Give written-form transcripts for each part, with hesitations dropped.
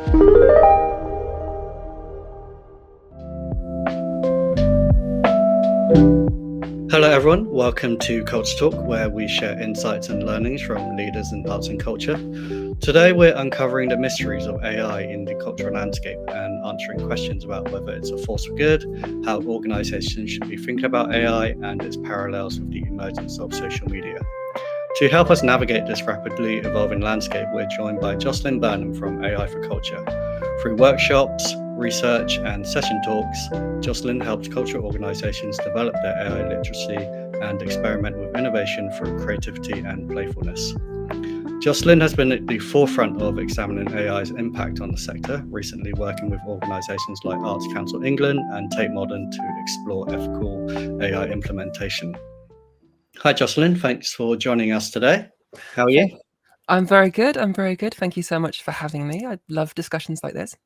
Hello, everyone. Welcome to CultureTalk, where we share insights and learnings from leaders in arts and culture. Today, we're uncovering the mysteries of AI in the cultural landscape and answering questions about whether it's a force for good, how organizations should be thinking about AI, and its parallels with the emergence of social media. To help us navigate this rapidly evolving landscape, we're joined by Jocelyn Burnham from AI for Culture. Through workshops, research, and session talks, Jocelyn helps cultural organizations develop their AI literacy and experiment with innovation through creativity and playfulness. Jocelyn has been at the forefront of examining AI's impact on the sector, recently working with organizations like Arts Council England and Tate Modern to explore ethical AI implementation. Hi, Jocelyn. Thanks for joining us today. How are you? I'm very good. Thank you so much for having me. I love discussions like this.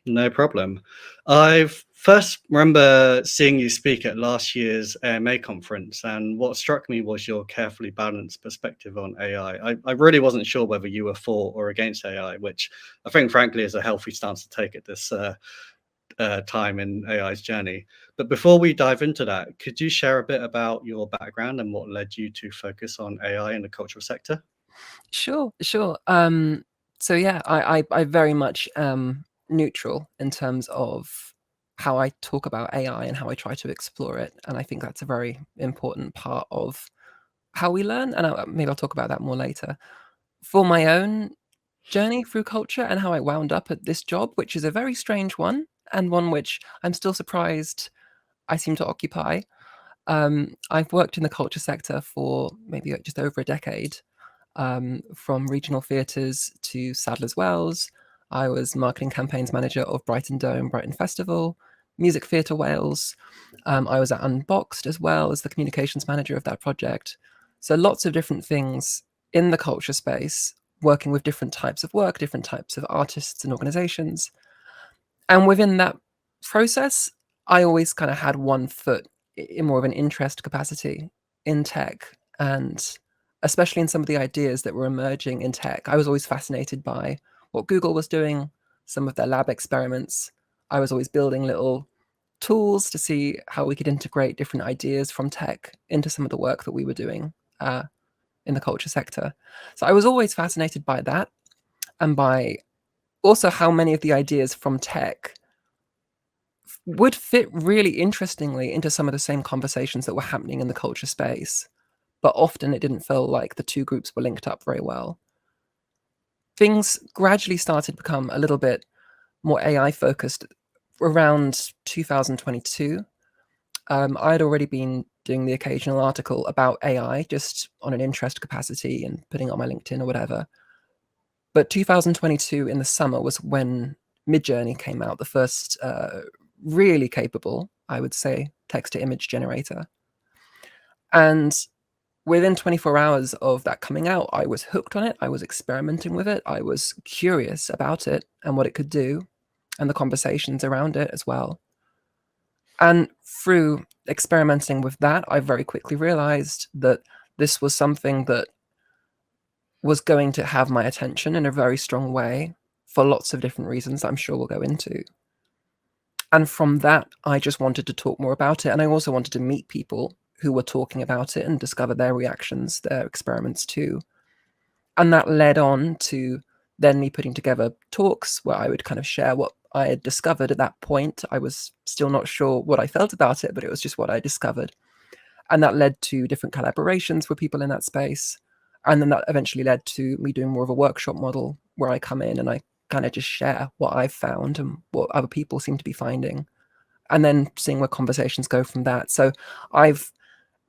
No problem. I first remember seeing you speak at last year's AMA conference, and what struck me was your carefully balanced perspective on AI. I really wasn't sure whether you were for or against AI, which I think, frankly, is a healthy stance to take at this time in AI's journey. But before we dive into that, could you share a bit about your background and what led you to focus on AI in the cultural sector? Sure. So yeah, I very much am neutral in terms of how I talk about AI and how I try to explore it, and I think that's a very important part of how we learn. And maybe I'll talk about that more later. For my own journey through culture and how I wound up at this job, which is a very strange one and one which I'm still surprised I seem to occupy. I've worked in the culture sector for maybe just over a decade. From regional theatres to Sadler's Wells. I was marketing campaigns manager of Brighton Dome, Brighton Festival, Music Theatre Wales. I was at Unboxed as well as the communications manager of that project. So lots of different things in the culture space, working with different types of work, different types of artists and organizations. And within that process, I always kind of had one foot in more of an interest capacity in tech, and especially in some of the ideas that were emerging in tech. I was always fascinated by what Google was doing, some of their lab experiments. I was always building little tools to see how we could integrate different ideas from tech into some of the work that we were doing in the culture sector. So I was always fascinated by that, and by also how many of the ideas from tech would fit really interestingly into some of the same conversations that were happening in the culture space. But often it didn't feel like the two groups were linked up very well. Things gradually started to become a little bit more AI focused around 2022. I had already been doing the occasional article about AI just on an interest capacity and putting it on my LinkedIn or whatever. But 2022 in the summer was when Midjourney came out, the first really capable, I would say, text-to-image generator. And within 24 hours of that coming out, I was hooked on it. I was experimenting with it. I was curious about it and what it could do and the conversations around it as well. And through experimenting with that, I very quickly realized that this was something that was going to have my attention in a very strong way for lots of different reasons that I'm sure we'll go into. And from that, I just wanted to talk more about it. And I also wanted to meet people who were talking about it and discover their reactions, their experiments too. And that led on to then me putting together talks where I would kind of share what I had discovered at that point. I was still not sure what I felt about it, but it was just what I discovered. And that led to different collaborations with people in that space. And then that eventually led to me doing more of a workshop model where I come in and I kind of just share what I've found and what other people seem to be finding, and then seeing where conversations go from that. So I've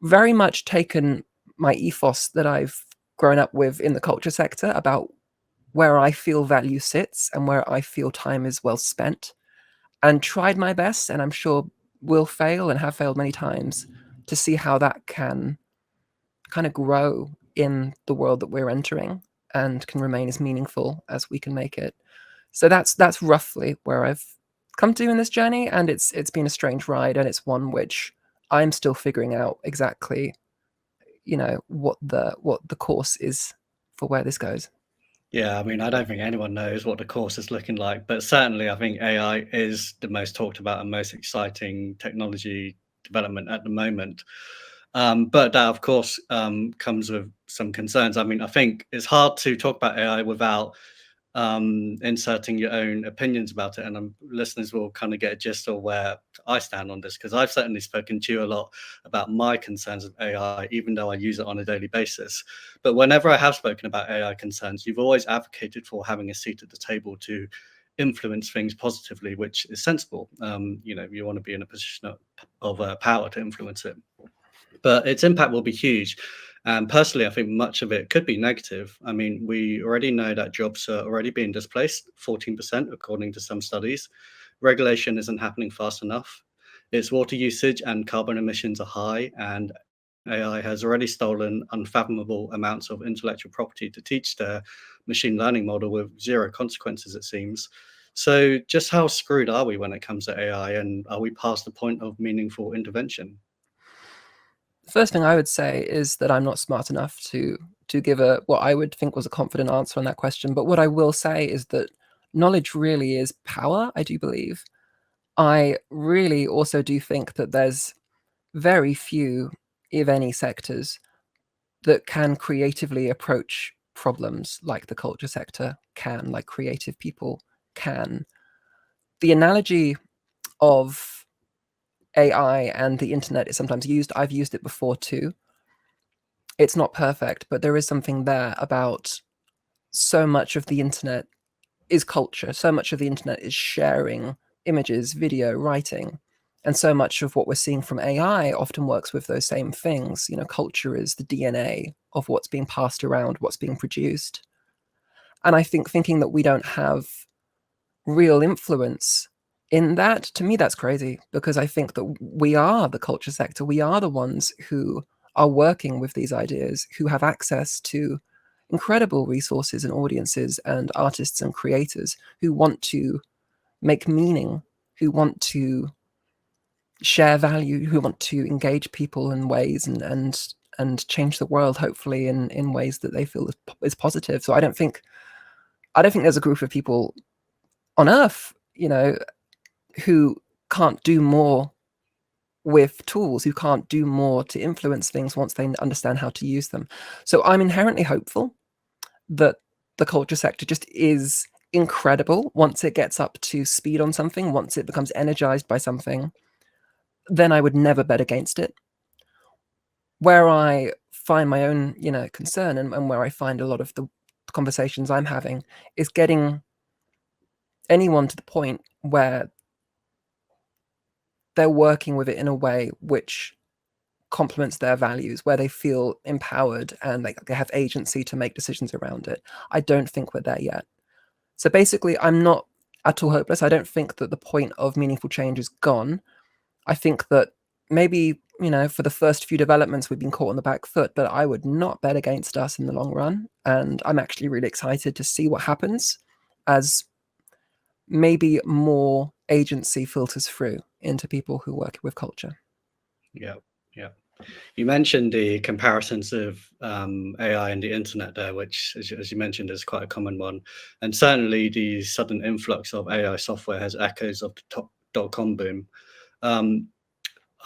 very much taken my ethos that I've grown up with in the culture sector about where I feel value sits and where I feel time is well spent, and tried my best, and I'm sure will fail and have failed many times, to see how that can kind of grow in the world that we're entering and can remain as meaningful as we can make it. So that's roughly where I've come to in this journey, and it's been a strange ride, and it's one which I'm still figuring out exactly, what the course is for where this goes. Yeah, I mean, I don't think anyone knows what the course is looking like, but certainly I think AI is the most talked about and most exciting technology development at the moment. But that, of course, comes with some concerns. I mean, I think it's hard to talk about AI without inserting your own opinions about it, and listeners will kind of get a gist of where I stand on this, because I've certainly spoken to you a lot about my concerns with AI, even though I use it on a daily basis. But whenever I have spoken about AI concerns, you've always advocated for having a seat at the table to influence things positively, which is sensible. You want to be in a position of power to influence it, but its impact will be huge. And personally, I think much of it could be negative. I mean, we already know that jobs are already being displaced, 14%, according to some studies. Regulation isn't happening fast enough. Its water usage and carbon emissions are high, and AI has already stolen unfathomable amounts of intellectual property to teach their machine learning model with zero consequences, it seems. So, just how screwed are we when it comes to AI, and are we past the point of meaningful intervention? The first thing I would say is that I'm not smart enough to give a what I would think was a confident answer on that question. But what I will say is that knowledge really is power, I do believe. I really also do think that there's very few, if any, sectors that can creatively approach problems like the culture sector can, like creative people can. The analogy of AI and the internet is sometimes used. I've used it before too. It's not perfect, but there is something there about so much of the internet is culture. So much of the internet is sharing images, video, writing. And so much of what we're seeing from AI often works with those same things. You know, culture is the DNA of what's being passed around, what's being produced. And I think thinking that we don't have real influence in that, to me, that's crazy, because I think that we are the culture sector. We are the ones who are working with these ideas, who have access to incredible resources and audiences and artists and creators who want to make meaning, who want to share value, who want to engage people in ways and change the world, hopefully in ways that they feel is positive. So I don't think there's a group of people on Earth, who can't do more with tools, who can't do more to influence things once they understand how to use them. So I'm inherently hopeful that the culture sector just is incredible once it gets up to speed on something, once it becomes energized by something. Then I would never bet against it. Where I find my own, concern, and where I find a lot of the conversations I'm having is getting anyone to the point where they're working with it in a way which complements their values, where they feel empowered and they have agency to make decisions around it. I don't think we're there yet. So basically, I'm not at all hopeless. I don't think that the point of meaningful change is gone. I think that maybe, for the first few developments, we've been caught on the back foot, but I would not bet against us in the long run. And I'm actually really excited to see what happens as maybe more agency filters through into people who work with culture. Yeah, yeah. You mentioned the comparisons of AI and the internet there, which, as you mentioned, is quite a common one. And certainly the sudden influx of AI software has echoes of the dot-com boom. Um,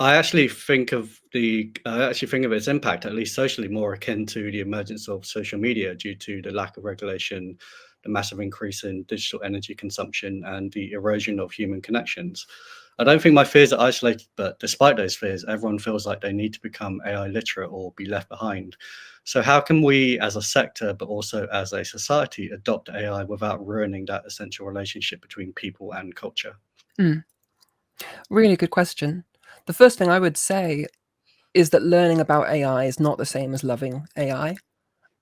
I actually think of its impact, at least socially, more akin to the emergence of social media due to the lack of regulation, the massive increase in digital energy consumption, and the erosion of human connections. I don't think my fears are isolated, but despite those fears, everyone feels like they need to become AI literate or be left behind. So, how can we, as a sector, but also as a society, adopt AI without ruining that essential relationship between people and culture? Mm, really good question. The first thing I would say is that learning about AI is not the same as loving AI.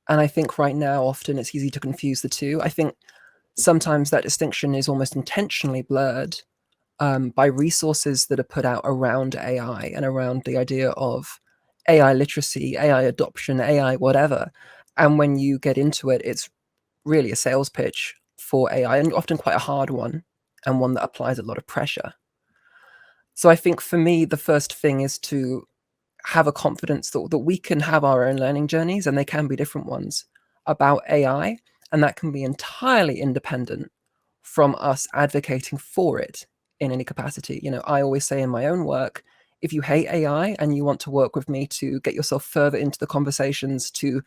And I think right now, often it's easy to confuse the two. I think sometimes that distinction is almost intentionally blurred by resources that are put out around AI and around the idea of AI literacy, AI adoption, AI whatever. And when you get into it, it's really a sales pitch for AI, and often quite a hard one, and one that applies a lot of pressure. So I think for me, the first thing is to have a confidence that we can have our own learning journeys, and they can be different ones, about AI, and that can be entirely independent from us advocating for it in any capacity. I always say in my own work, if you hate AI and you want to work with me to get yourself further into the conversations, to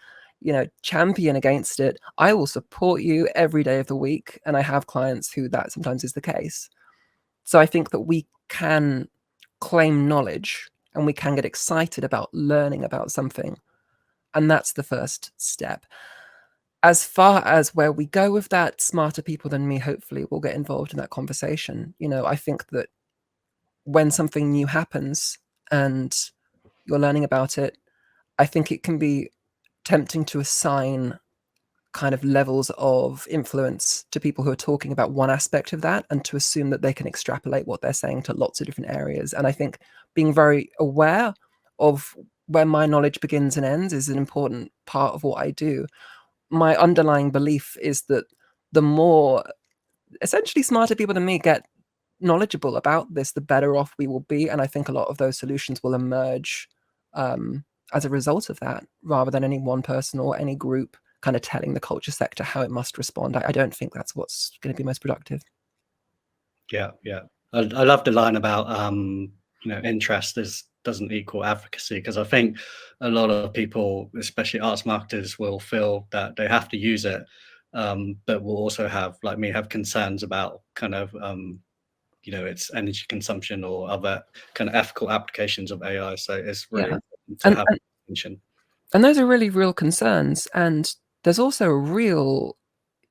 champion against it, I will support you every day of the week. And I have clients who that sometimes is the case. So I think that we can claim knowledge and we can get excited about learning about something. And that's the first step. As far as where we go with that, smarter people than me hopefully will get involved in that conversation. I think that when something new happens and you're learning about it, I think it can be tempting to assign kind of levels of influence to people who are talking about one aspect of that, and to assume that they can extrapolate what they're saying to lots of different areas. And I think being very aware of where my knowledge begins and ends is an important part of what I do. My underlying belief is that the more essentially smarter people than me get knowledgeable about this, the better off we will be. And I think a lot of those solutions will emerge as a result of that, rather than any one person or any group kind of telling the culture sector how it must respond. I don't think that's what's going to be most productive. Yeah. I love the line about interest doesn't equal advocacy, because I think a lot of people, especially arts marketers, will feel that they have to use it, but will also have, like me, have concerns about kind of its energy consumption or other kind of ethical applications of AI. So it's really Yeah. important to And, have and attention. and those are really real concerns. And there's also a real,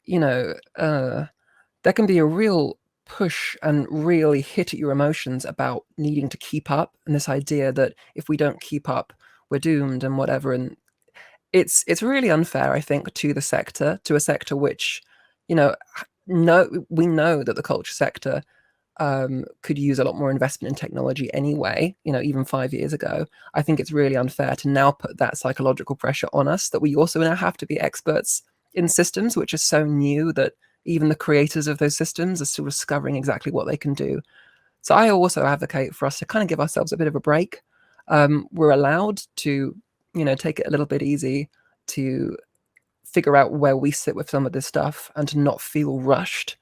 there can be a real push and really hit at your emotions about needing to keep up, and this idea that if we don't keep up, we're doomed and whatever. And it's really unfair, I think, to a sector which, we know that the culture sector could use a lot more investment in technology anyway, even 5 years ago. I think it's really unfair to now put that psychological pressure on us, that we also now have to be experts in systems which are so new that even the creators of those systems are still discovering exactly what they can do. So I also advocate for us to kind of give ourselves a bit of a break. We're allowed to, take it a little bit easy, to figure out where we sit with some of this stuff, and to not feel rushed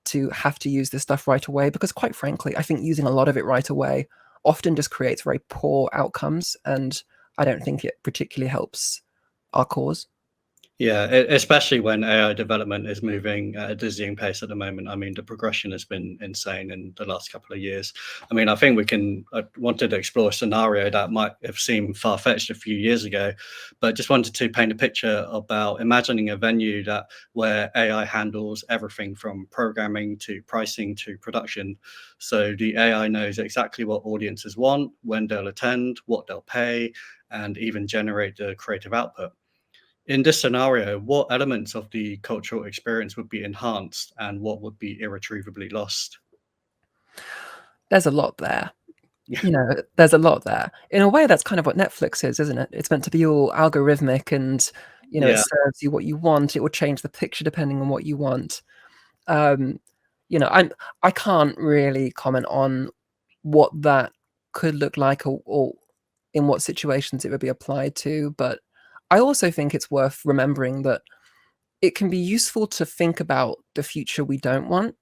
to have to use this stuff right away. Because quite frankly, I think using a lot of it right away often just creates very poor outcomes, and I don't think it particularly helps our cause. Yeah, especially when AI development is moving at a dizzying pace at the moment. I mean, the progression has been insane in the last couple of years. I mean, I think I wanted to explore a scenario that might have seemed far-fetched a few years ago, but just wanted to paint a picture about imagining a venue where AI handles everything from programming to pricing to production. So the AI knows exactly what audiences want, when they'll attend, what they'll pay, and even generate the creative output. In this scenario, what elements of the cultural experience would be enhanced and what would be irretrievably lost? There's a lot there. There's a lot there. In a way, that's kind of what Netflix is, isn't it? It's meant to be all algorithmic, and it Yeah, serves you what you want. It will change the picture depending on what you want. Um, I can't really comment on what that could look like, or in what situations it would be applied to. But I also think it's worth remembering that it can be useful to think about the future we don't want,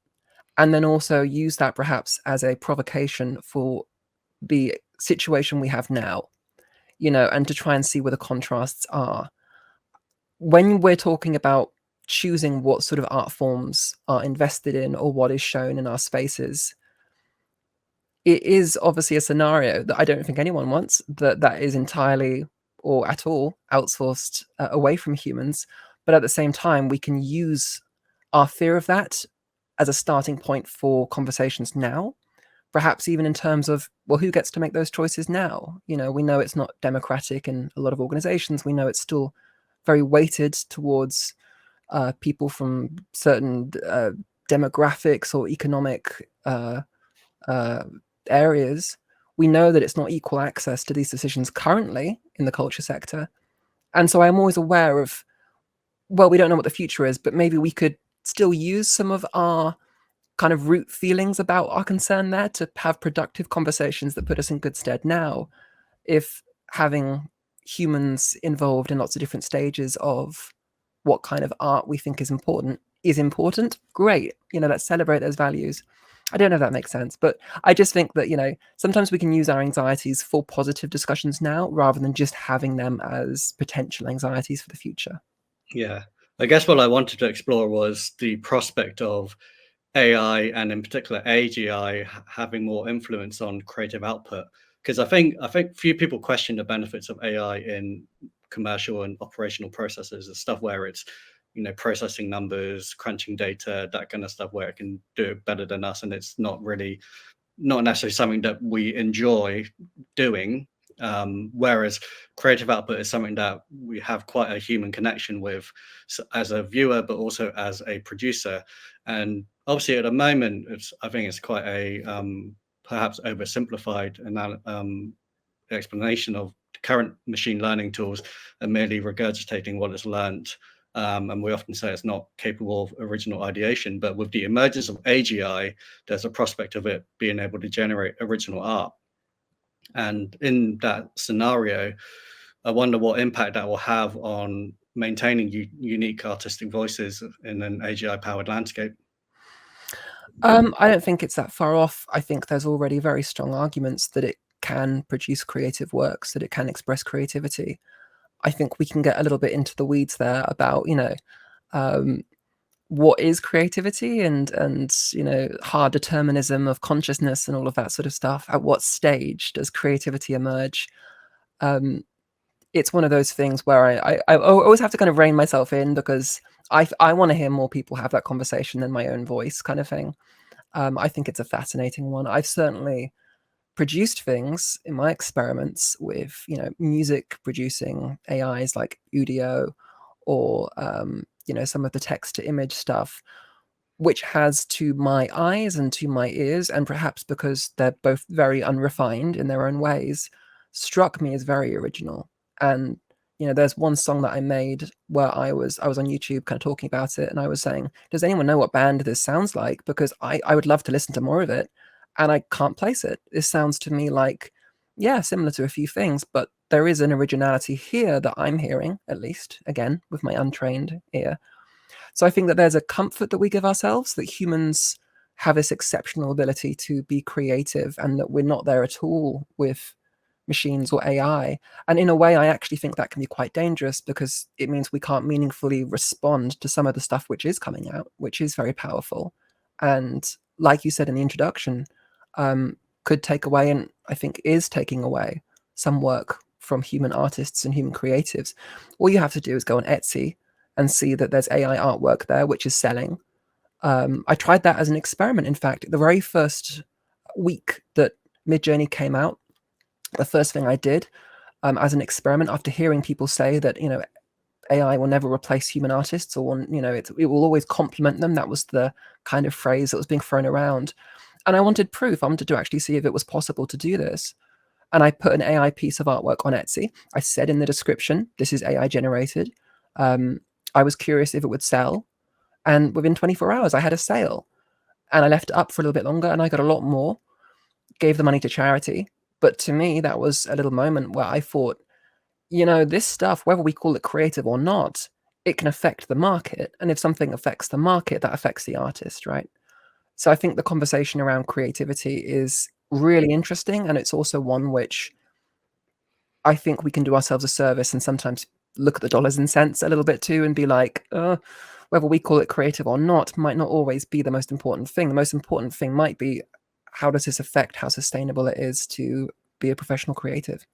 and then also use that perhaps as a provocation for the situation we have now, and to try and see where the contrasts are. When we're talking about choosing what sort of art forms are invested in or what is shown in our spaces, it is obviously a scenario that I don't think anyone wants, that is entirely or at all outsourced away from humans. But at the same time, we can use our fear of that as a starting point for conversations now, perhaps even in terms of, well, who gets to make those choices now? We know it's not democratic in a lot of organizations. We know it's still very weighted towards people from certain demographics or economic areas. We know that it's not equal access to these decisions currently in the culture sector. And so I'm always aware of, well, we don't know what the future is, but maybe we could still use some of our kind of root feelings about our concern there to have productive conversations that put us in good stead now, if having humans involved in lots of different stages of what kind of art we think is important. Great, let's celebrate those values. I don't know if that makes sense, but I just think that sometimes we can use our anxieties for positive discussions now rather than just having them as potential anxieties for the future. Yeah, I guess what I wanted to explore was the prospect of AI and in particular AGI having more influence on creative output. Because I think few people question the benefits of AI in commercial and operational processes, the stuff where it's processing numbers, crunching data, that kind of stuff, where it can do it better than us, and it's not necessarily something that we enjoy doing. Whereas creative output is something that we have quite a human connection with as a viewer, but also as a producer. And obviously, at the moment, I think it's quite a perhaps oversimplified explanation of the current machine learning tools are merely regurgitating what it's learned. And we often say it's not capable of original ideation. But with the emergence of AGI, there's a prospect of it being able to generate original art. And in that scenario, I wonder what impact that will have on maintaining unique artistic voices in an AGI powered landscape. I don't think it's that far off. I think there's already very strong arguments that it can produce creative works, that it can express creativity. I think we can get a little bit into the weeds there about, what is creativity and hard determinism of consciousness and all of that sort of stuff. At what stage does creativity emerge? It's one of those things where I always have to kind of rein myself in, because I want to hear more people have that conversation than my own voice, kind of thing. I think it's a fascinating one. I've certainly produced things in my experiments with music producing AIs like Udio, or some of the text to image stuff, which has, to my eyes and to my ears, and perhaps because they're both very unrefined in their own ways, struck me as very original. And there's one song that I made where I was on YouTube kind of talking about it, and I was saying, does anyone know what band this sounds like? Because I would love to listen to more of it, and I can't place it. This sounds to me like, yeah, similar to a few things, but there is an originality here that I'm hearing, at least, again, with my untrained ear. So I think that there's a comfort that we give ourselves, that humans have this exceptional ability to be creative, and that we're not there at all with machines or AI. And in a way, I actually think that can be quite dangerous, because it means we can't meaningfully respond to some of the stuff which is coming out, which is very powerful. And like you said in the introduction, could take away, and I think is taking away, some work from human artists and human creatives. All you have to do is go on Etsy and see that there's AI artwork there, which is selling. I tried that as an experiment. In fact, the very first week that Midjourney came out, the first thing I did as an experiment, after hearing people say that AI will never replace human artists, or it will always complement them. That was the kind of phrase that was being thrown around, and I wanted proof. I wanted to actually see if it was possible to do this. And I put an AI piece of artwork on Etsy. I said in the description, this is AI generated. I was curious if it would sell, and within 24 hours, I had a sale. And I left it up for a little bit longer, and I got a lot more. Gave the money to charity. But to me, that was a little moment where I thought, this stuff, whether we call it creative or not, it can affect the market. And if something affects the market, that affects the artist, right? So I think the conversation around creativity is really interesting. And it's also one which I think we can do ourselves a service and sometimes look at the dollars and cents a little bit too, and be like, whether we call it creative or not might not always be the most important thing. The most important thing might be, how does this affect how sustainable it is to be a professional creative?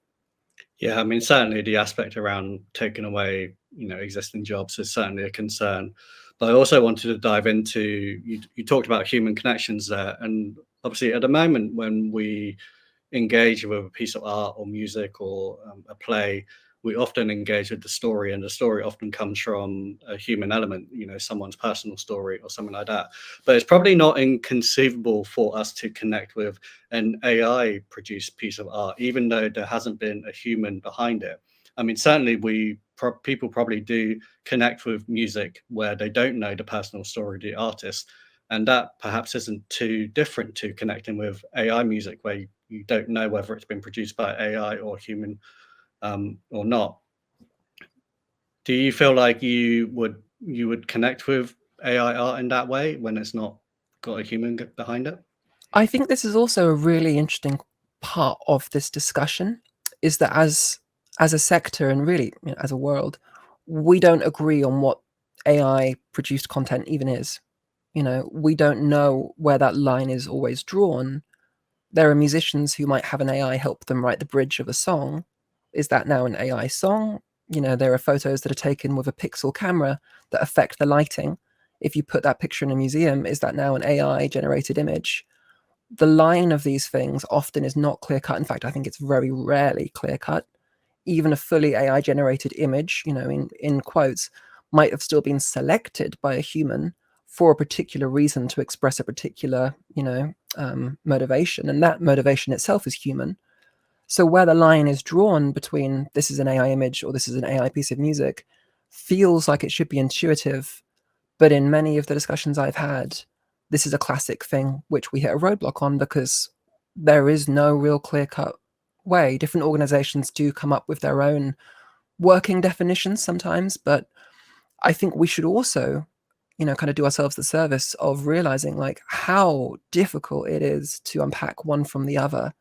Yeah, I mean, certainly the aspect around taking away, existing jobs is certainly a concern. But I also wanted to dive into, you talked about human connections there. And obviously, at the moment, when we engage with a piece of art or music or a play, we often engage with the story, and the story often comes from a human element, someone's personal story or something like that. But it's probably not inconceivable for us to connect with an AI produced piece of art, even though there hasn't been a human behind it. I mean, certainly people probably do connect with music where they don't know the personal story of the artist, and that perhaps isn't too different to connecting with AI music, where you don't know whether it's been produced by AI or human or not. Do you feel like you would connect with AI art in that way when it's not got a human behind it? I think this is also a really interesting part of this discussion, is that as a sector and really, as a world, we don't agree on what AI produced content even is. We don't know where that line is always drawn. There are musicians who might have an AI help them write the bridge of a song. Is that now an AI song? There are photos that are taken with a pixel camera that affect the lighting. If you put that picture in a museum, is that now an AI generated image? The line of these things often is not clear cut. In fact, I think it's very rarely clear cut. Even a fully AI generated image, in quotes, might have still been selected by a human for a particular reason to express a particular, motivation. And that motivation itself is human. So where the line is drawn between this is an AI image or this is an AI piece of music feels like it should be intuitive. But in many of the discussions I've had, this is a classic thing which we hit a roadblock on because there is no real clear-cut way. Different organizations do come up with their own working definitions sometimes, but I think we should also, kind of do ourselves the service of realizing like how difficult it is to unpack one from the other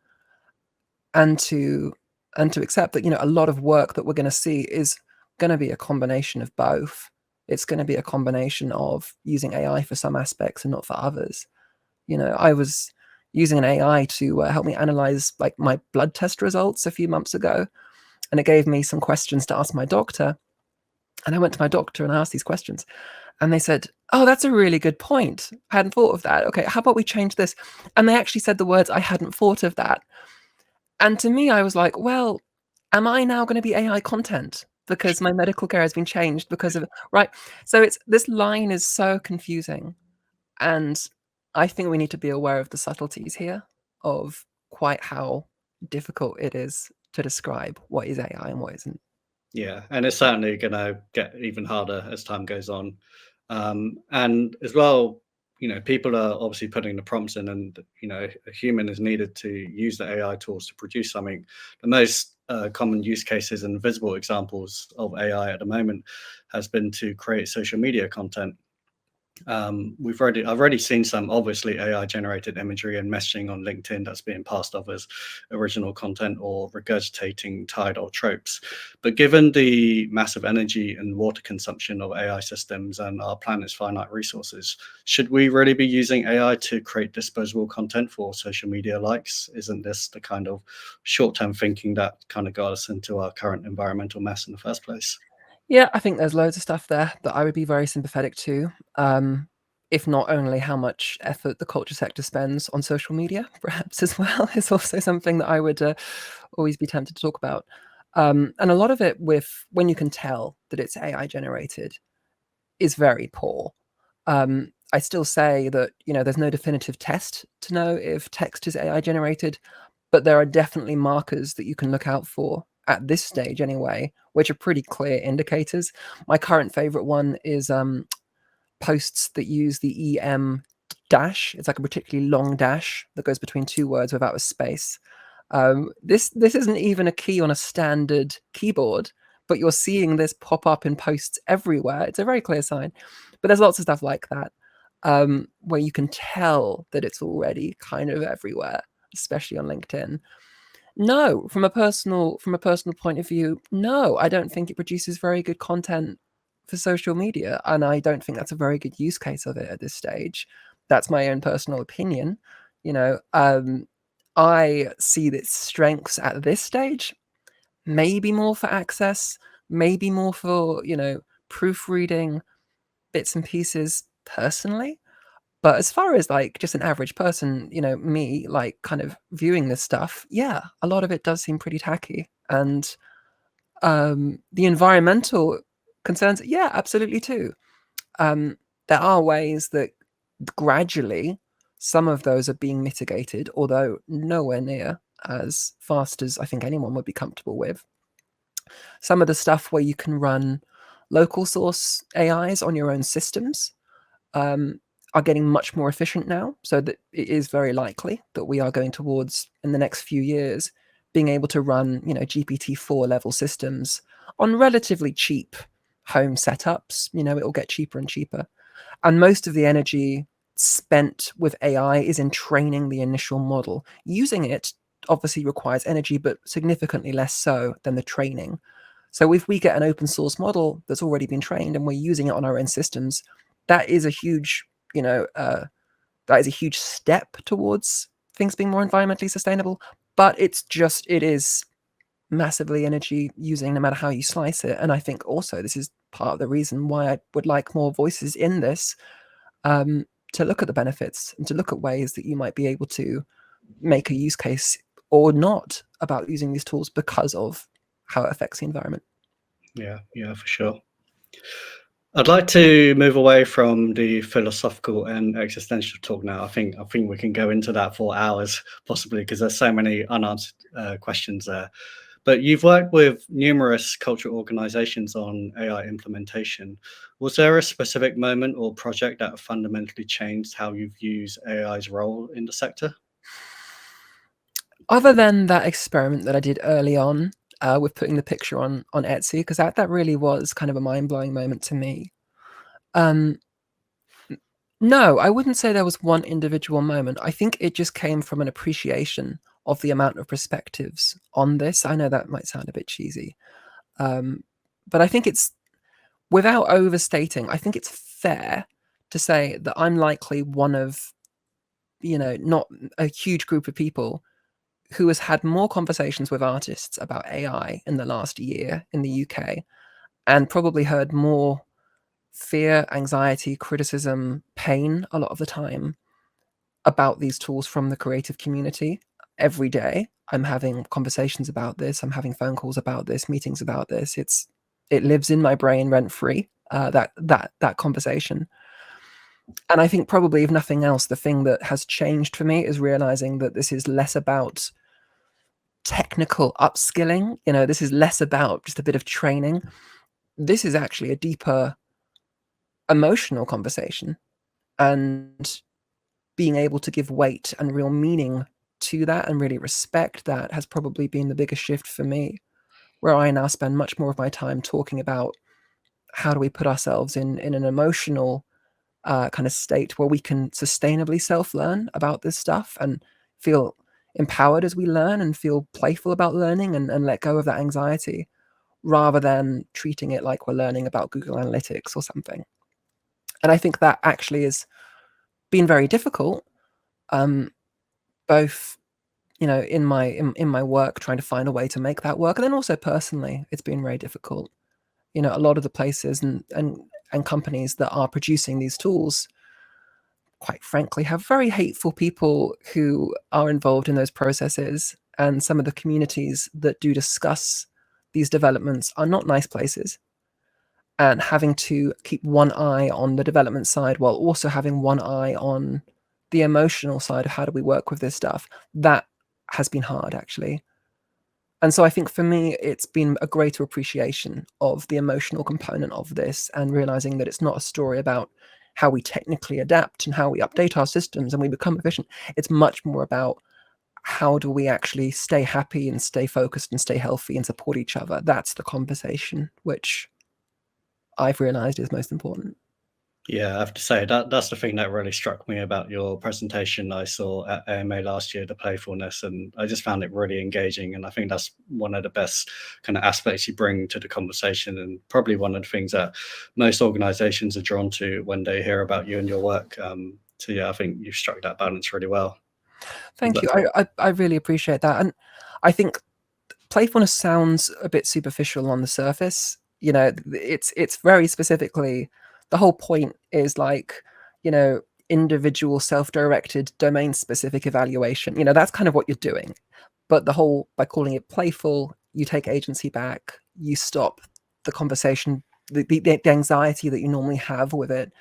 and to accept that, a lot of work that we're going to see is going to be a combination of both. It's going to be a combination of using AI for some aspects and not for others. I was using an AI to help me analyze like my blood test results a few months ago, and it gave me some questions to ask my doctor. And I went to my doctor and I asked these questions, and they said, "Oh, that's a really good point. I hadn't thought of that. Okay, how about we change this?" And they actually said the words, "I hadn't thought of that." And to me, I was like, well, am I now going to be AI content because my medical care has been changed because of right? So it's this line is so confusing, and I think we need to be aware of the subtleties here of quite how difficult it is to describe what is AI and what isn't. Yeah, and it's certainly gonna get even harder as time goes on. And as well, people are obviously putting the prompts in, and a human is needed to use the AI tools to produce something. The most common use cases and visible examples of AI at the moment has been to create social media content. I've already seen some obviously AI generated imagery and messaging on LinkedIn that's being passed off as original content or regurgitating tired old tropes. But given the massive energy and water consumption of AI systems and our planet's finite resources, should we really be using AI to create disposable content for social media likes? Isn't this the kind of short-term thinking that kind of got us into our current environmental mess in the first place? Yeah, I think there's loads of stuff there that I would be very sympathetic to. If not only how much effort the culture sector spends on social media, perhaps as well, is also something that I would always be tempted to talk about. And a lot of it with when you can tell that it's AI generated is very poor. I still say that, there's no definitive test to know if text is AI generated, but there are definitely markers that you can look out for at this stage anyway, which are pretty clear indicators. My current favorite one is posts that use the EM dash. It's like a particularly long dash that goes between two words without a space. This isn't even a key on a standard keyboard, but you're seeing this pop up in posts everywhere. It's a very clear sign. But there's lots of stuff like that, where you can tell that it's already kind of everywhere, especially on LinkedIn. No, from a personal point of view, no, I don't think it produces very good content for social media, and I don't think that's a very good use case of it at this stage. That's my own personal opinion. You know, I see its strengths at this stage, maybe more for access, maybe more for, proofreading bits and pieces personally. But as far as like just an average person, me, like kind of viewing this stuff, yeah, a lot of it does seem pretty tacky. And the environmental concerns, yeah, absolutely too. There are ways that gradually some of those are being mitigated, although nowhere near as fast as I think anyone would be comfortable with. Some of the stuff where you can run local source AIs on your own systems um, are getting much more efficient now, so that it is very likely that we are going towards, in the next few years, being able to run, GPT-4 level systems on relatively cheap home setups, it will get cheaper and cheaper. And most of the energy spent with AI is in training the initial model. Using it obviously requires energy, but significantly less so than the training. So if we get an open source model that's already been trained and we're using it on our own systems, that is a huge, that is a huge step towards things being more environmentally sustainable. But it is massively energy using no matter how you slice it. And I think also this is part of the reason why I would like more voices in this, to look at the benefits and to look at ways that you might be able to make a use case or not about using these tools because of how it affects the environment. Yeah, for sure. I'd like to move away from the philosophical and existential talk now. I think we can go into that for hours, possibly, because there's so many unanswered questions there. But you've worked with numerous cultural organizations on AI implementation. Was there a specific moment or project that fundamentally changed how you view AI's role in the sector? Other than that experiment that I did early on, with putting the picture on Etsy, because that really was kind of a mind-blowing moment to me. Um, no, I wouldn't say there was one individual moment. I think it just came from an appreciation of the amount of perspectives on this. I know that might sound a bit cheesy, but I think it's, without overstating, I think it's fair to say that I'm likely one of, not a huge group of people who has had more conversations with artists about AI in the last year in the UK, and probably heard more fear, anxiety, criticism, pain a lot of the time about these tools from the creative community. Every day I'm having conversations about this, I'm having phone calls about this, meetings about this. It lives in my brain rent free, that conversation. And I think probably, if nothing else, the thing that has changed for me is realizing that this is less about technical upskilling. This is less about just a bit of training. This is actually a deeper emotional conversation, and being able to give weight and real meaning to that and really respect that has probably been the biggest shift for me, where I now spend much more of my time talking about how do we put ourselves in an emotional kind of state where we can sustainably self-learn about this stuff and feel empowered as we learn and feel playful about learning, and let go of that anxiety, rather than treating it like we're learning about Google Analytics or something. And I think that actually has been very difficult, both in my work, trying to find a way to make that work, and then also personally it's been very difficult. A lot of the places and companies that are producing these tools, quite frankly, have very hateful people who are involved in those processes, and some of the communities that do discuss these developments are not nice places. And having to keep one eye on the development side while also having one eye on the emotional side of how do we work with this stuff, that has been hard, actually. And so I think for me, it's been a greater appreciation of the emotional component of this, and realizing that it's not a story about how we technically adapt and how we update our systems and we become efficient. It's much more about how do we actually stay happy and stay focused and stay healthy and support each other. That's the conversation which I've realized is most important. Yeah, I have to say that's the thing that really struck me about your presentation I saw at AMA last year, the playfulness, and I just found it really engaging. And I think that's one of the best kind of aspects you bring to the conversation, and probably one of the things that most organizations are drawn to when they hear about you and your work. So yeah, I think you've struck that balance really well. Thank But you. I really appreciate that. And I think playfulness sounds a bit superficial on the surface. It's very specifically, the whole point is like, individual self-directed domain specific evaluation. That's kind of what you're doing. But by calling it playful, you take agency back, you stop the conversation, the anxiety that you normally have with it.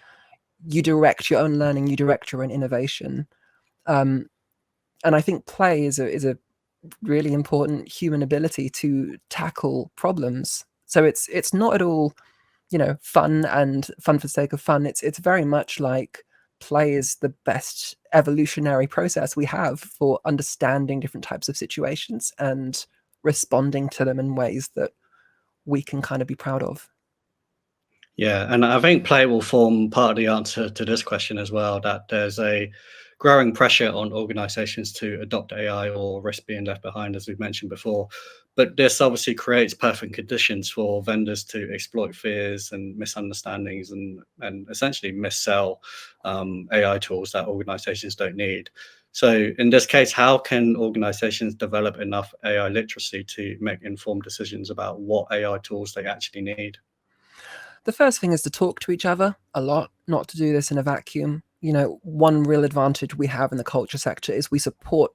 You direct your own learning, you direct your own innovation. And I think play is a really important human ability to tackle problems. So it's not at all, fun and fun for the sake of fun. It's very much like play is the best evolutionary process we have for understanding different types of situations and responding to them in ways that we can kind of be proud of. Yeah, and I think play will form part of the answer to this question as well, that there's a growing pressure on organizations to adopt AI or risk being left behind, as we've mentioned before. But this obviously creates perfect conditions for vendors to exploit fears and misunderstandings and essentially missell AI tools that organizations don't need. So, in this case, how can organizations develop enough AI literacy to make informed decisions about what AI tools they actually need? The first thing is to talk to each other a lot, not to do this in a vacuum. One real advantage we have in the culture sector is we support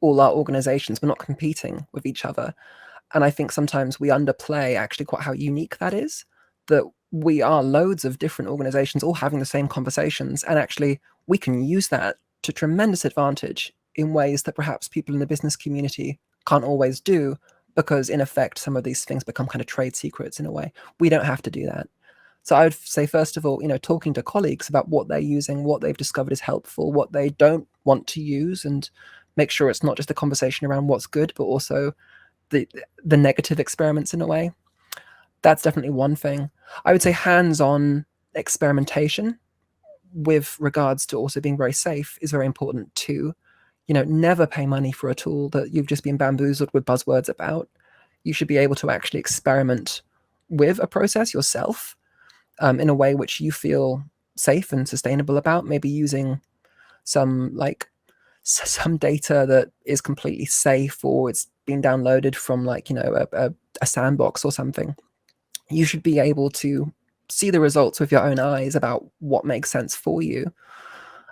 all our organizations. We're not competing with each other. And I think sometimes we underplay actually quite how unique that is, that we are loads of different organizations all having the same conversations. And actually, we can use that to tremendous advantage in ways that perhaps people in the business community can't always do, because in effect, some of these things become kind of trade secrets in a way. We don't have to do that. So I would say, first of all, talking to colleagues about what they're using, what they've discovered is helpful, what they don't want to use, and make sure it's not just a conversation around what's good, but also the negative experiments in a way. That's definitely one thing. I would say hands-on experimentation with regards to also being very safe is very important too. Never pay money for a tool that you've just been bamboozled with buzzwords about. You should be able to actually experiment with a process yourself, in a way which you feel safe and sustainable about, maybe using some data that is completely safe, or it's been downloaded from a sandbox or something. You should be able to see the results with your own eyes about what makes sense for you.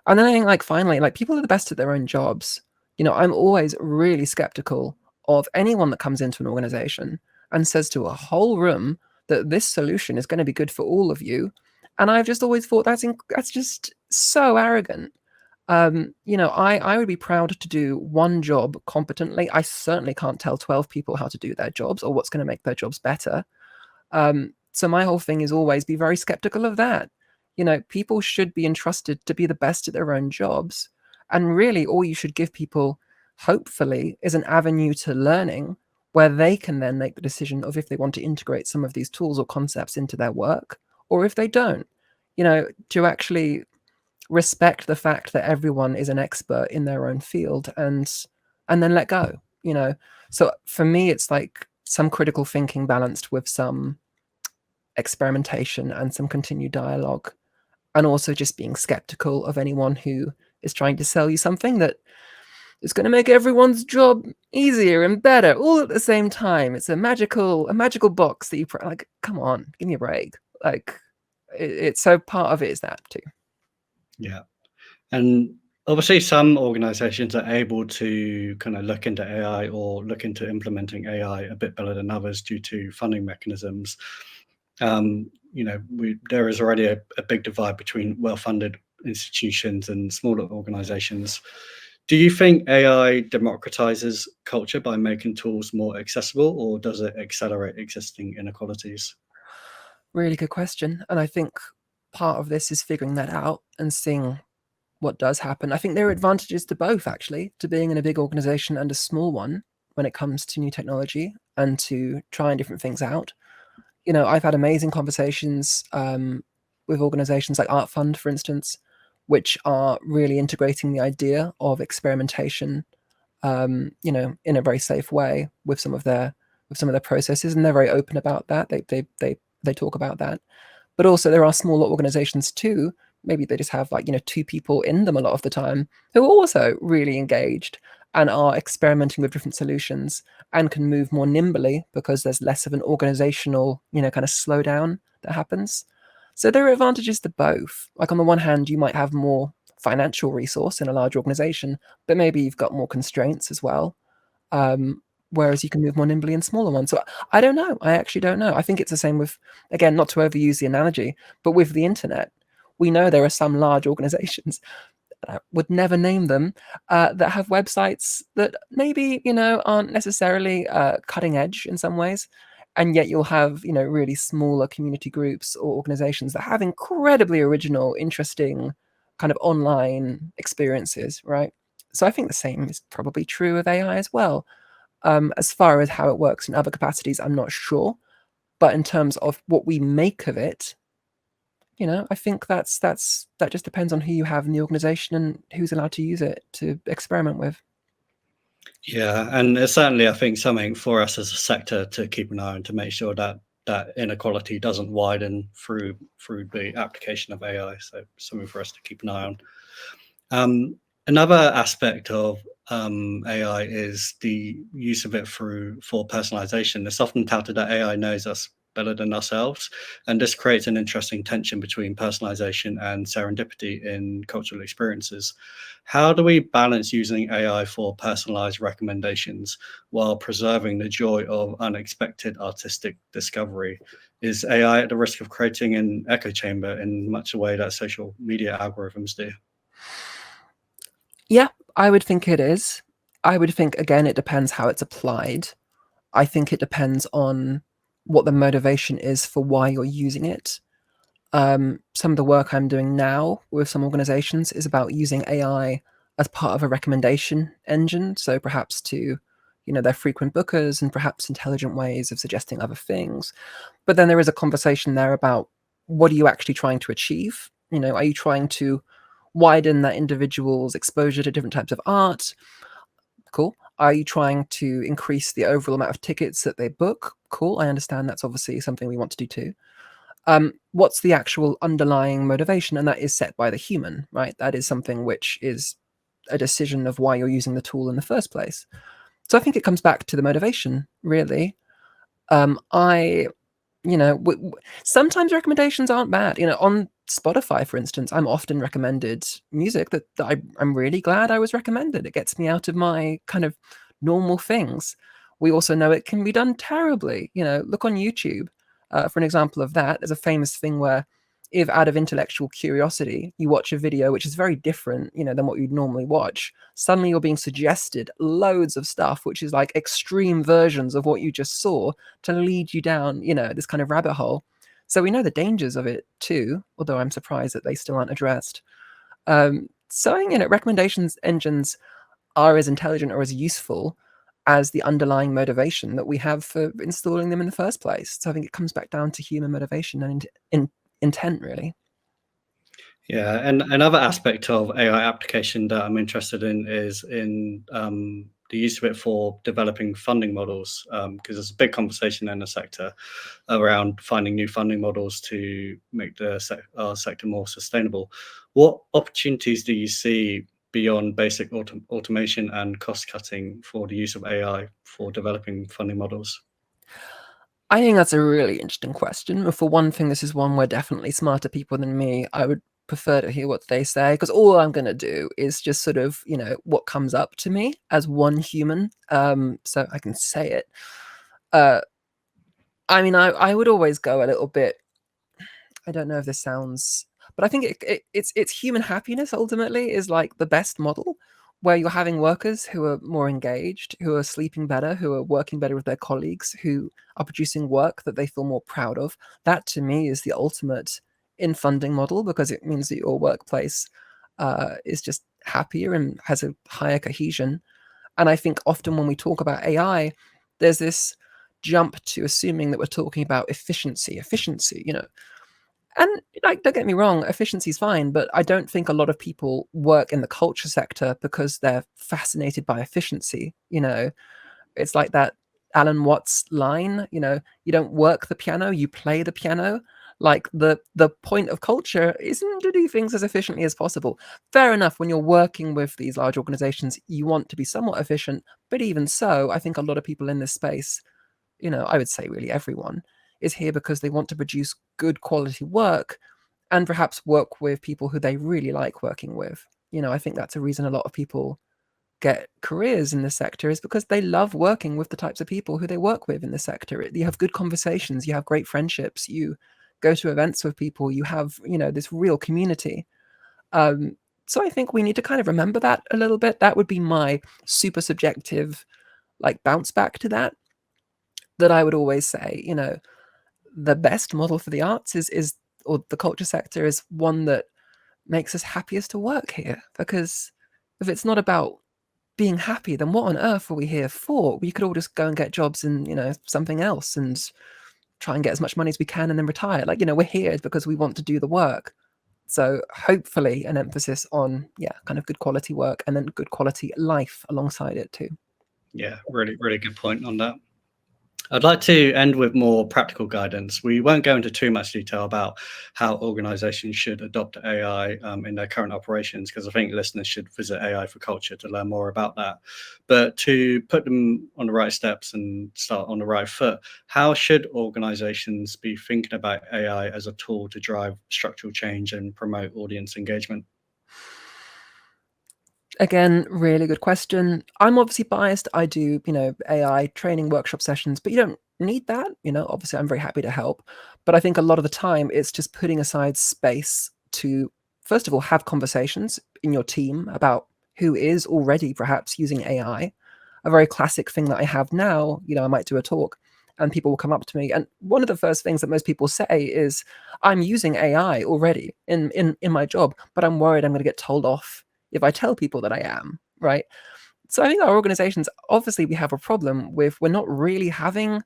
And then I think, finally, people are the best at their own jobs. I'm always really skeptical of anyone that comes into an organization and says to a whole room that this solution is going to be good for all of you. And I've just always thought that's just so arrogant. I would be proud to do one job competently. I certainly can't tell 12 people how to do their jobs or what's going to make their jobs better. So my whole thing is always be very skeptical of that. People should be entrusted to be the best at their own jobs. And really, all you should give people, hopefully, is an avenue to learning where they can then make the decision of if they want to integrate some of these tools or concepts into their work, or if they don't. To actually respect the fact that everyone is an expert in their own field, and then let go. So for me, it's like some critical thinking balanced with some experimentation and some continued dialogue, and also just being skeptical of anyone who is trying to sell you something that is going to make everyone's job easier and better all at the same time. It's a magical box that like, come on, give me a break. It's so part of it is that too. Yeah. And obviously, some organizations are able to kind of look into AI or look into implementing AI a bit better than others due to funding mechanisms. There is already a big divide between well-funded institutions and smaller organizations. Do you think AI democratizes culture by making tools more accessible, or does it accelerate existing inequalities? Really good question. And I think part of this is figuring that out and seeing what does happen. I think there are advantages to both, actually, to being in a big organization and a small one when it comes to new technology and to trying different things out. I've had amazing conversations with organizations like Art Fund, for instance, which are really integrating the idea of experimentation, in a very safe way with some of their processes, and they're very open about that. They talk about that. But also there are smaller organizations too. Maybe they just have two people in them a lot of the time who are also really engaged and are experimenting with different solutions and can move more nimbly because there's less of an organizational, kind of slowdown that happens. So there are advantages to both. Like on the one hand, you might have more financial resource in a large organization, but maybe you've got more constraints as well. Whereas you can move more nimbly in smaller ones. So I don't know. I actually don't know. I think it's the same with, again, not to overuse the analogy, but with the internet. We know there are some large organizations, I would never name them, that have websites that maybe, aren't necessarily cutting edge in some ways. And yet you'll have, really smaller community groups or organizations that have incredibly original, interesting kind of online experiences, right? So I think the same is probably true of AI as well. As far as how it works in other capacities, I'm not sure. But in terms of what we make of it, I think that just depends on who you have in the organization and who's allowed to use it to experiment with. Yeah, and it's certainly, I think, something for us as a sector to keep an eye on, to make sure that that inequality doesn't widen through the application of AI. So something for us to keep an eye on. Another aspect of AI is the use of it for personalization. It's often touted that AI knows us better than ourselves, and this creates an interesting tension between personalization and serendipity in cultural experiences. How do we balance using AI for personalized recommendations while preserving the joy of unexpected artistic discovery? Is AI at the risk of creating an echo chamber in much the way that social media algorithms do? Yeah, I would think it is. I would think, again, it depends how it's applied. I think it depends on what the motivation is for why you're using it. Some of the work I'm doing now with some organizations is about using AI as part of a recommendation engine. So perhaps to, their frequent bookers and perhaps intelligent ways of suggesting other things. But then there is a conversation there about what are you actually trying to achieve? Are you trying to widen that individual's exposure to different types of art? Cool. Are you trying to increase the overall amount of tickets that they book? Cool. I understand that's obviously something we want to do too. What's the actual underlying motivation? And that is set by the human, right? That is something which is a decision of why you're using the tool in the first place. So I think it comes back to the motivation, really. I sometimes recommendations aren't bad. On Spotify, for instance, I'm often recommended music that I'm really glad I was recommended. It gets me out of my kind of normal things. We also know it can be done terribly. Look on YouTube for an example of that. There's a famous thing where if out of intellectual curiosity you watch a video which is very different, than what you'd normally watch, suddenly you're being suggested loads of stuff which is like extreme versions of what you just saw to lead you down, this kind of rabbit hole. So we know the dangers of it too, although I'm surprised that they still aren't addressed. So recommendations engines are as intelligent or as useful as the underlying motivation that we have for installing them in the first place. So I think it comes back down to human motivation and intent, really. Yeah, and another aspect of AI application that I'm interested in is in the use of it for developing funding models, because there's a big conversation in the sector around finding new funding models to make our sector more sustainable. What opportunities do you see beyond basic automation and cost cutting for the use of AI for developing funding models? I think that's a really interesting question. For one thing, this is one where definitely smarter people than me, I would prefer to hear what they say, because all I'm going to do is just sort of, what comes up to me as one human. So I can say it. Uh, I would always go a little bit. I don't know if this sounds, but I think it's human happiness ultimately is like the best model, where you're having workers who are more engaged, who are sleeping better, who are working better with their colleagues, who are producing work that they feel more proud of. That to me is the ultimate in funding model, because it means that your workplace is just happier and has a higher cohesion. And I think often when we talk about AI, there's this jump to assuming that we're talking about efficiency, and like, don't get me wrong, efficiency is fine, but I don't think a lot of people work in the culture sector because they're fascinated by efficiency. It's like that Alan Watts line, you don't work the piano, you play the piano. Like the point of culture isn't to do things as efficiently as possible. Fair enough, when you're working with these large organizations, you want to be somewhat efficient, but even so, I think a lot of people in this space, I would say really everyone, is here because they want to produce good quality work and perhaps work with people who they really like working with. I think that's a reason a lot of people get careers in the sector, is because they love working with the types of people who they work with in the sector. You have good conversations, you have great friendships, you go to events with people, you have, this real community. So I think we need to kind of remember that a little bit. That would be my super subjective, like, bounce back to that I would always say, the best model for the arts is or the culture sector is one that makes us happiest to work here. Because if it's not about being happy, then what on earth are we here for? We could all just go and get jobs in, something else and try and get as much money as we can and then retire. Like, we're here because we want to do the work. So hopefully an emphasis on, kind of good quality work and then good quality life alongside it too. Yeah, really, really good point on that. I'd like to end with more practical guidance. We won't go into too much detail about how organizations should adopt AI in their current operations, because I think listeners should visit AI for Culture to learn more about that. But to put them on the right steps and start on the right foot, how should organizations be thinking about AI as a tool to drive structural change and promote audience engagement? Again, really good question. I'm obviously biased. I do, AI training workshop sessions, but you don't need that. Obviously, I'm very happy to help. But I think a lot of the time it's just putting aside space to, first of all, have conversations in your team about who is already perhaps using AI. A very classic thing that I have now, I might do a talk and people will come up to me. And one of the first things that most people say is, I'm using AI already in my job, but I'm worried I'm going to get told off if I tell people that I am, right? So I think our organizations, obviously, we have a problem with we're not really having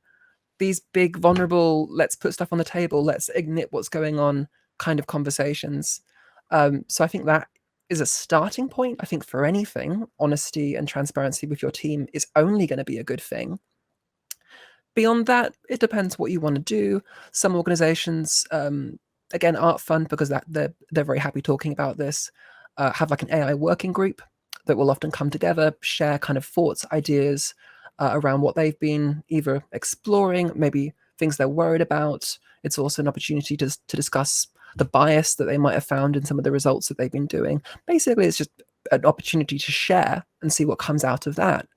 these big, vulnerable, let's put stuff on the table, let's admit what's going on kind of conversations. So I think that is a starting point. I think for anything, honesty and transparency with your team is only going to be a good thing. Beyond that, it depends what you want to do. Some organizations, again, aren't fun because they're very happy talking about this. Have like an AI working group that will often come together, share kind of thoughts, ideas around what they've been either exploring, maybe things they're worried about. It's also an opportunity to discuss the bias that they might have found in some of the results that they've been doing. Basically, it's just an opportunity to share and see what comes out of that.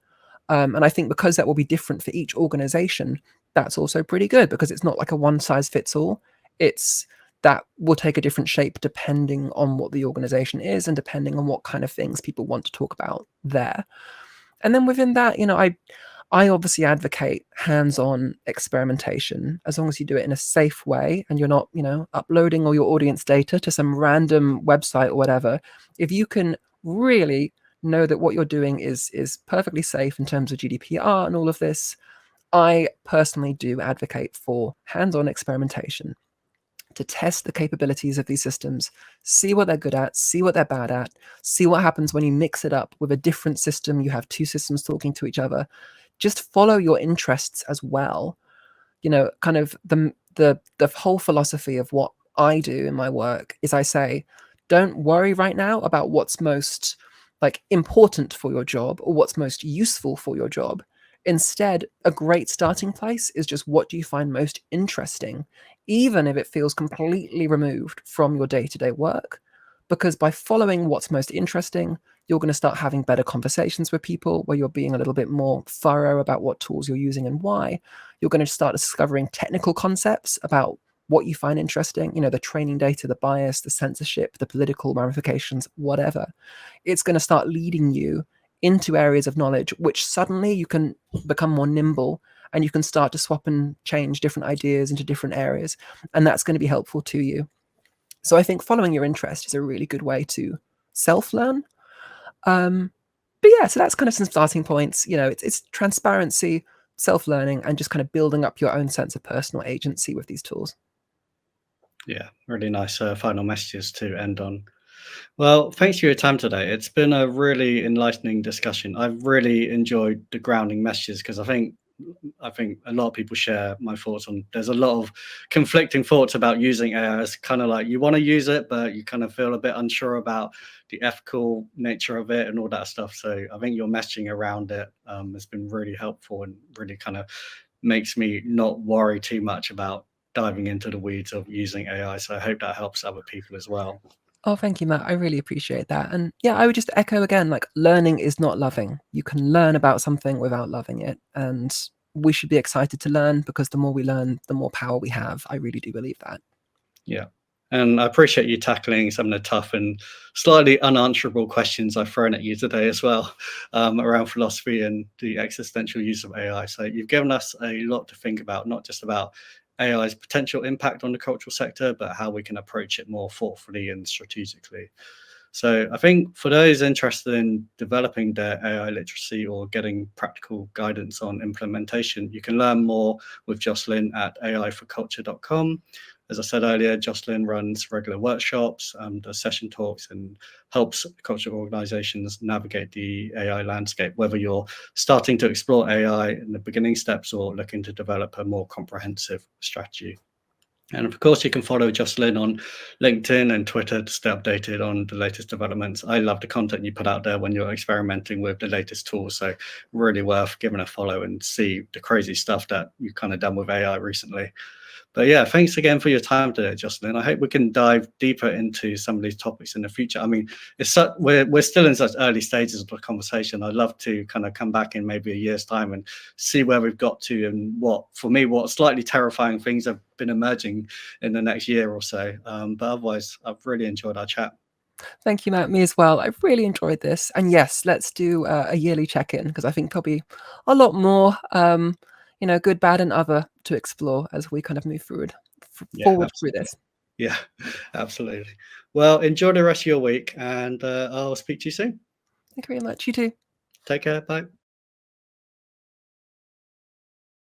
And I think because that will be different for each organization, that's also pretty good because it's not like a one size fits all. It's that will take a different shape depending on what the organization is and depending on what kind of things people want to talk about there. And then within that, I obviously advocate hands-on experimentation as long as you do it in a safe way and you're not, uploading all your audience data to some random website or whatever. If you can really know that what you're doing is perfectly safe in terms of GDPR and all of this, I personally do advocate for hands-on experimentation to test the capabilities of these systems, see what they're good at, see what they're bad at, see what happens when you mix it up with a different system. You have two systems talking to each other. Just follow your interests as well. Kind of the whole philosophy of what I do in my work is I say, don't worry right now about what's most important for your job or what's most useful for your job. Instead, a great starting place is just what do you find most interesting, even if it feels completely removed from your day-to-day work. Because by following what's most interesting, you're going to start having better conversations with people where you're being a little bit more thorough about what tools you're using and why. You're going to start discovering technical concepts about what you find interesting, the training data, the bias, the censorship, the political ramifications, whatever. It's going to start leading you into areas of knowledge, which suddenly you can become more nimble and you can start to swap and change different ideas into different areas. And that's going to be helpful to you. So I think following your interest is a really good way to self-learn. But yeah, so that's kind of some starting points. It's transparency, self-learning, and just kind of building up your own sense of personal agency with these tools. Yeah, really nice final messages to end on. Well, thanks for your time today. It's been a really enlightening discussion. I've really enjoyed the grounding messages because I think a lot of people share my thoughts on. There's a lot of conflicting thoughts about using AI. It's kind of like you want to use it, but you kind of feel a bit unsure about the ethical nature of it and all that stuff. So I think your messaging around it has been really helpful and really kind of makes me not worry too much about diving into the weeds of using AI. So I hope that helps other people as well. Oh, thank you, Matt. I really appreciate that. And yeah, I would just echo again, learning is not loving. You can learn about something without loving it. And we should be excited to learn because the more we learn, the more power we have. I really do believe that. Yeah. And I appreciate you tackling some of the tough and slightly unanswerable questions I've thrown at you today as well, around philosophy and the existential use of AI. So you've given us a lot to think about, not just about AI's potential impact on the cultural sector, but how we can approach it more thoughtfully and strategically. So I think for those interested in developing their AI literacy or getting practical guidance on implementation, you can learn more with Jocelyn at aiforculture.com. As I said earlier, Jocelyn runs regular workshops, does session talks, and helps cultural organizations navigate the AI landscape, whether you're starting to explore AI in the beginning steps or looking to develop a more comprehensive strategy. And of course, you can follow Jocelyn on LinkedIn and Twitter to stay updated on the latest developments. I love the content you put out there when you're experimenting with the latest tools. So really worth giving a follow and see the crazy stuff that you've kind of done with AI recently. But yeah, thanks again for your time today, Jocelyn. I hope we can dive deeper into some of these topics in the future. I mean, we're still in such early stages of the conversation. I'd love to kind of come back in maybe a year's time and see where we've got to, and what slightly terrifying things have been emerging in the next year or so. But otherwise, I've really enjoyed our chat. Thank you, Matt. Me as well. I've really enjoyed this. And yes, let's do a yearly check-in, because I think there'll be a lot more, good, bad, and other to explore as we kind of move forward Yeah, through absolutely. this. Yeah, absolutely. Well, enjoy the rest of your week, and I'll speak to you soon. Thank you very much. You too. Take care. Bye.